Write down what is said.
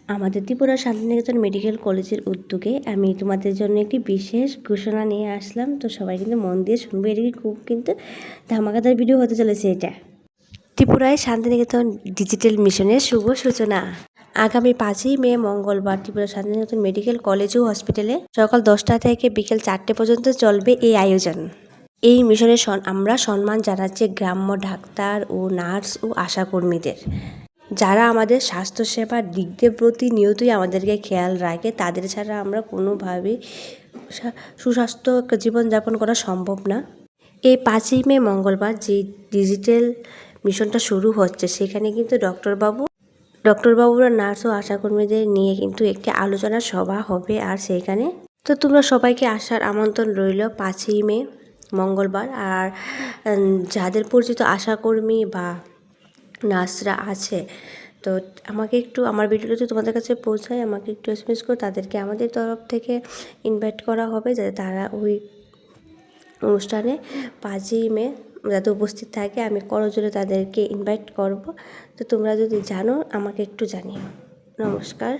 আমাদের ত্রিপুরা শান্তিনিকেতন মেডিকেল কলেজের উদ্যোগে আমি তোমাদের জন্য একটি বিশেষ ঘোষণা নিয়ে আসলাম। তো সবাই কিন্তু মন দিয়ে শুনবে, এটা খুব কিন্তু ধামাকাদার ভিডিও হতে চলেছে। এটা ত্রিপুরায় শান্তিনিকেতন ডিজিটাল মিশনের শুভ সূচনা। আগামী 5ই মে মঙ্গলবার ত্রিপুরা শান্তিনিকেতন মেডিকেল কলেজ ও হসপিটালে সকাল 10টা থেকে বিকেল 4টে পর্যন্ত চলবে এই আয়োজন। এই মিশনে আমরা সম্মান জানাচ্ছি গ্রাম্য ডাক্তার ও নার্স ও আশাকর্মীদের, যারা আমাদের স্বাস্থ্যসেবার দিক দিয়ে প্রতিনিয়তই আমাদেরকে খেয়াল রাখে। তাদের ছাড়া আমরা কোনোভাবেই সুস্বাস্থ্য জীবনযাপন করা সম্ভব না। এই 5ই মে মঙ্গলবার যে ডিজিটাল মিশনটা শুরু হচ্ছে, সেখানে কিন্তু ডক্টরবাবুরা নার্স ও আশাকর্মীদের নিয়ে কিন্তু একটি আলোচনা সভা হবে। আর সেইখানে তো তোমরা সবাইকে আসার আমন্ত্রণ রইল 5ই মে মঙ্গলবার। আর যাদের পরিচিত আশাকর্মী বা নার্সরা আছে, তো আমাকে একটু আমার ভিডিওটা যদি তোমাদের কাছে পৌঁছায়, আমাকে একটু এসএমএস করে তাদেরকে আমাদের তরফ থেকে ইনভাইট করা হবে, যাতে তারা ওই অনুষ্ঠানে 5ই মে যাতে উপস্থিত থাকে। আমি করজোরে তাদেরকে ইনভাইট করব। তো তোমরা যদি জানো আমাকে একটু জানিও। নমস্কার।